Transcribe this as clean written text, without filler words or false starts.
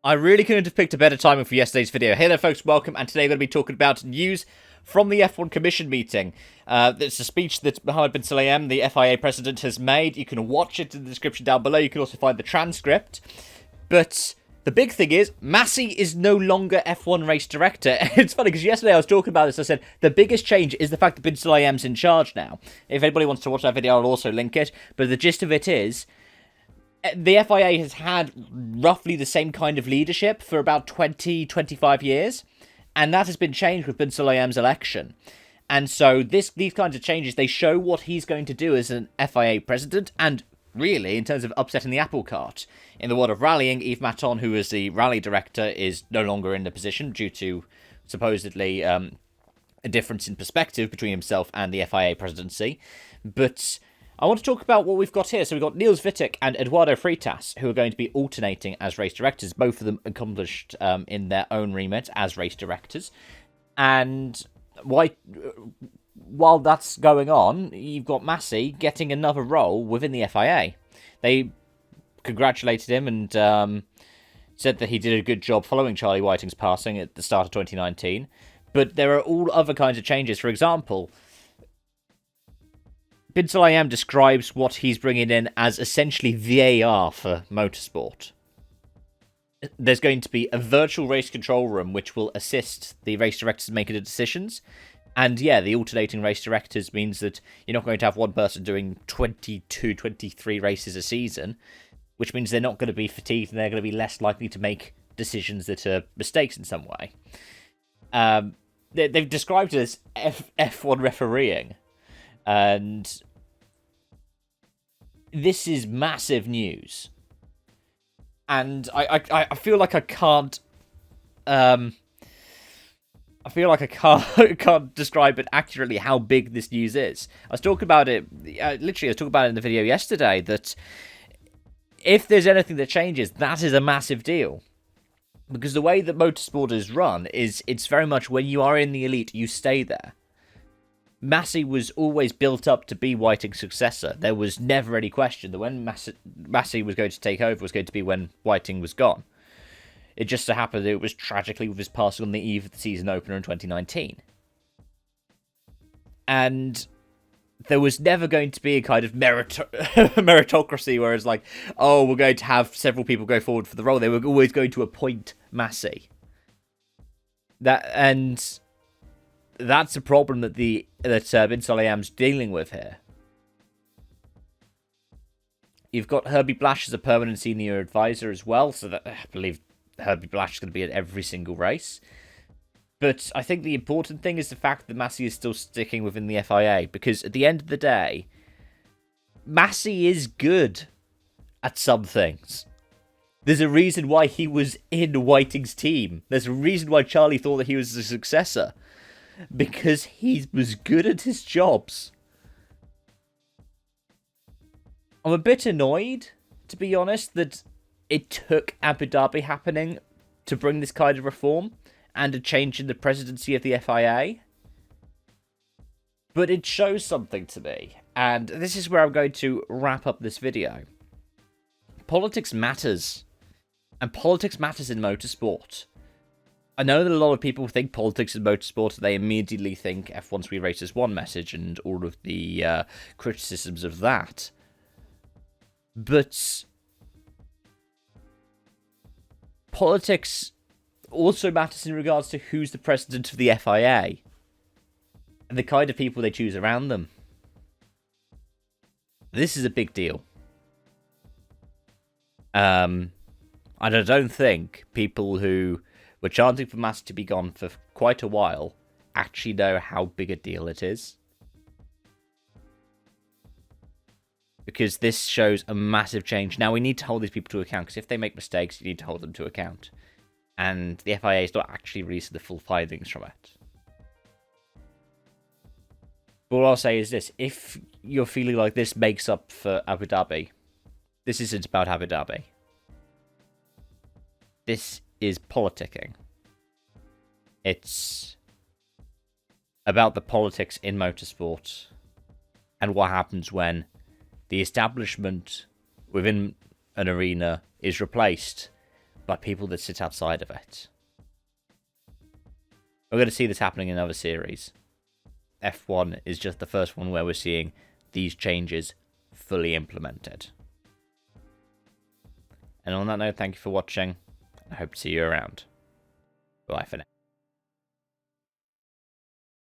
I really couldn't have picked a better timing for yesterday's video. Hey there folks, welcome, and today we're going to be talking about news from the F1 Commission meeting. It's a speech that Mohammed bin Sulayem, the FIA president, has made. You can watch it in the description down below. You can also find the transcript. But the big thing is, Masi is no longer F1 race director. It's funny, because yesterday I was talking about this, I said, the biggest change is the fact that bin Sulayem's in charge now. If anybody wants to watch that video, I'll also link it. But the gist of it is, the FIA has had roughly the same kind of leadership for about 20-25 years, and that has been changed with bin Sulayem's election. And so these kinds of changes, they show what he's going to do as an FIA president, and really, in terms of upsetting the apple cart. In the world of rallying, Yves Maton, who is the rally director, is no longer in the position due to, supposedly, a difference in perspective between himself and the FIA presidency. But I want to talk about what we've got here. So we've got Niels Wittek and Eduardo Freitas, who are going to be alternating as race directors, both of them accomplished in their own remit as race directors. And while that's going on, you've got Masi getting another role within the FIA. They congratulated him and said that he did a good job following Charlie Whiting's passing at the start of 2019. But there are all other kinds of changes. For example, bin Sulayem describes what he's bringing in as essentially VAR for motorsport. There's going to be a virtual race control room which will assist the race directors in making the decisions. And yeah, the alternating race directors means that you're not going to have one person doing 22, 23 races a season, which means they're not going to be fatigued and they're going to be less likely to make decisions that are mistakes in some way. They've described it as F1 refereeing. And this is massive news. And I feel like I can't can't describe it accurately how big this news is. I was talking about it, I was talking about it in the video yesterday, that if there's anything that changes, that is a massive deal. Because the way that motorsport is run is, it's very much when you are in the elite, you stay there. Masi was always built up to be Whiting's successor. There was never any question that when Masi was going to take over was going to be when Whiting was gone. It just so happened that it was tragically with his passing on the eve of the season opener in 2019. And there was never going to be a kind of meritocracy where it's like, oh, we're going to have several people go forward for the role. They were always going to appoint Masi. And that's a problem that bin Sulayem's dealing with here. You've got Herbie Blash as a permanent senior advisor as well, so that I believe Herbie Blash is going to be at every single race. But I think the important thing is the fact that Masi is still sticking within the FIA, because at the end of the day, Masi is good at some things. There's a reason why he was in Whiting's team. There's a reason why Charlie thought that he was the successor. Because he was good at his jobs. I'm a bit annoyed, to be honest, that it took Abu Dhabi happening to bring this kind of reform and a change in the presidency of the FIA. But it shows something to me, and this is where I'm going to wrap up this video. Politics matters, and politics matters in motorsport. I know that a lot of people think politics in motorsport, they immediately think F1 Speed Racers 1 message and all of the criticisms of that. But politics also matters in regards to who's the president of the FIA and the kind of people they choose around them. This is a big deal. And I don't think people who were chanting for Masi to be gone for quite a while actually know how big a deal it is. Because this shows a massive change. Now, we need to hold these people to account, because if they make mistakes, you need to hold them to account. And the FIA is not actually releasing the full findings from it. But what I'll say is this: if you're feeling like this makes up for Abu Dhabi, this isn't about Abu Dhabi. This is politicking. It's about the politics in motorsport and what happens when the establishment within an arena is replaced by people that sit outside of it. We're going to see this happening in other series. F1 is just the first one where we're seeing these changes fully implemented. And on that note, thank you for watching. I hope to see you around. Bye for now.